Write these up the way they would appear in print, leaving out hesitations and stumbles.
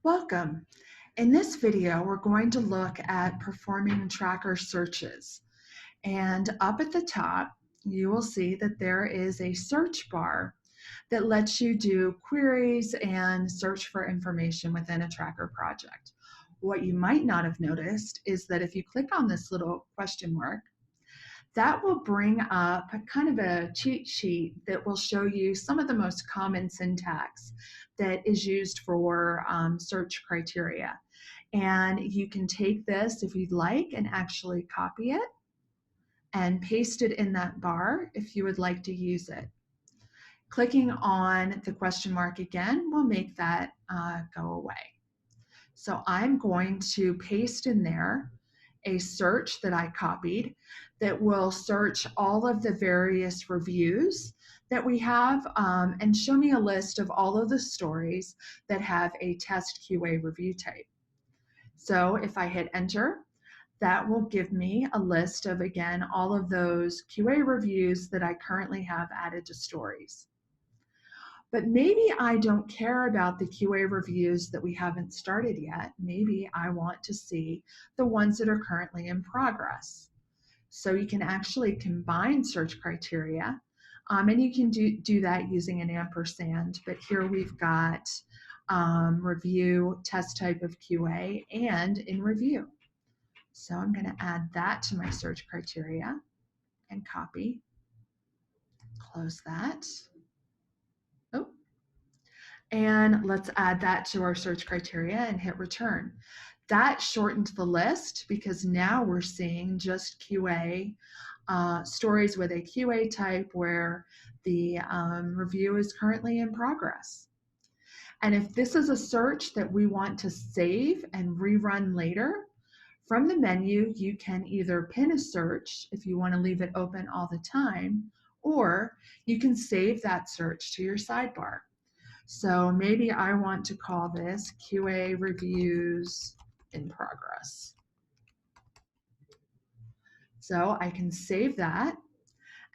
Welcome. In this video, we're going to look at performing tracker searches. And up at the top, you will see that there is a search bar that lets you do queries and search for information within a tracker project. What you might not have noticed is that if you click on this little question mark, that will bring up kind of a cheat sheet that will show you some of the most common syntax that is used for search criteria. And you can take this if you'd like and actually copy it and paste it in that bar if you would like to use it. Clicking on the question mark again will make that go away. So I'm going to paste in there a search that I copied that will search all of the various reviews that we have and show me a list of all of the stories that have a test QA review type. So if I hit enter, that will give me a list of, again, all of those QA reviews that I currently have added to stories. But maybe I don't care about the QA reviews that we haven't started yet. Maybe I want to see the ones that are currently in progress. So you can actually combine search criteria, and you can do that using an ampersand. But here we've got review, test type of QA, and in review. So I'm going to add that to my search criteria and copy. Close that. Oh. And let's add that to our search criteria and hit return. That shortened the list because now we're seeing just QA stories with a QA type where the review is currently in progress. And if this is a search that we want to save and rerun later, from the menu, you can either pin a search if you want to leave it open all the time, or you can save that search to your sidebar. So maybe I want to call this QA reviews in progress. So I can save that.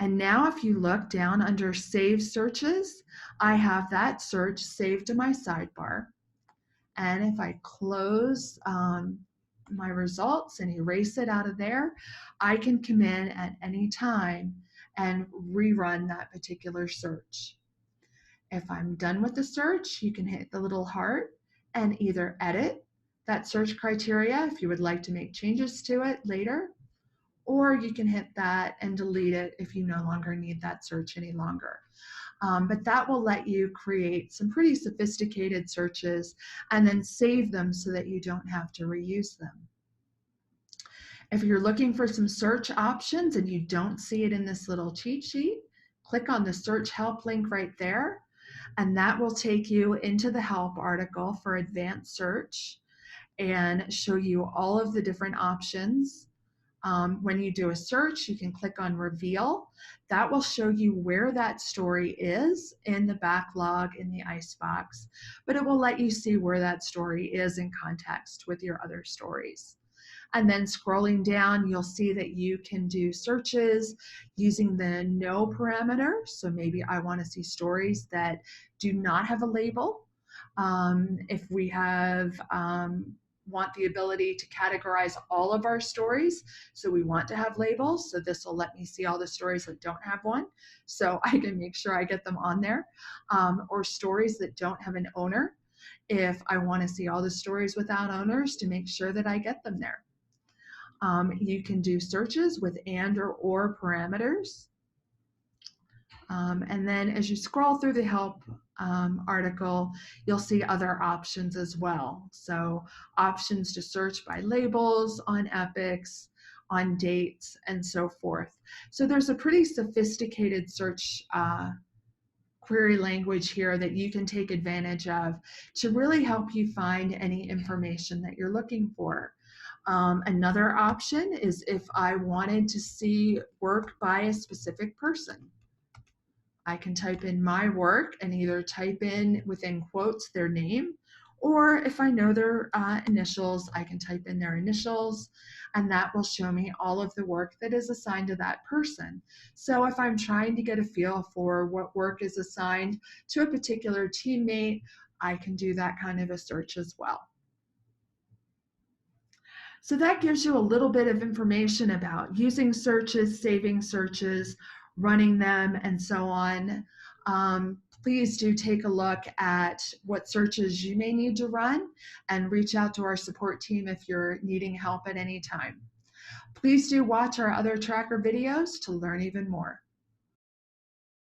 And now if you look down under save searches, I have that search saved to my sidebar. And if I close my results and erase it out of there, I can come in at any time and rerun that particular search. If I'm done with the search, you can hit the little heart and either edit that search criteria if you would like to make changes to it later, or you can hit that and delete it if you no longer need that search any longer. But that will let you create some pretty sophisticated searches and then save them so that you don't have to reuse them. If you're looking for some search options and you don't see it in this little cheat sheet, click on the search help link right there, and that will take you into the help article for advanced search and show you all of the different options. When you do a search, you can click on reveal. That will show you where that story is in the backlog in the icebox, but it will let you see where that story is in context with your other stories. And then scrolling down, you'll see that you can do searches using the no parameter. So maybe I want to see stories that do not have a label. If we have want the ability to categorize all of our stories, so we want to have labels, so this will let me see all the stories that don't have one, so I can make sure I get them on there, or stories that don't have an owner, if I want to see all the stories without owners, to make sure that I get them there. You can do searches with and or parameters. And then as you scroll through the help article, you'll see other options as well. So options to search by labels, on epics, on dates, and so forth. So there's a pretty sophisticated search query language here that you can take advantage of to really help you find any information that you're looking for. Another option is if I wanted to see work by a specific person. I can type in my work and either type in within quotes their name, or if I know their initials, I can type in their initials, and that will show me all of the work that is assigned to that person. So if I'm trying to get a feel for what work is assigned to a particular teammate, I can do that kind of a search as well. So that gives you a little bit of information about using searches, saving searches, running them, and so on. Please do take a look at what searches you may need to run and reach out to our support team if you're needing help at any time. Please do watch our other tracker videos to learn even more.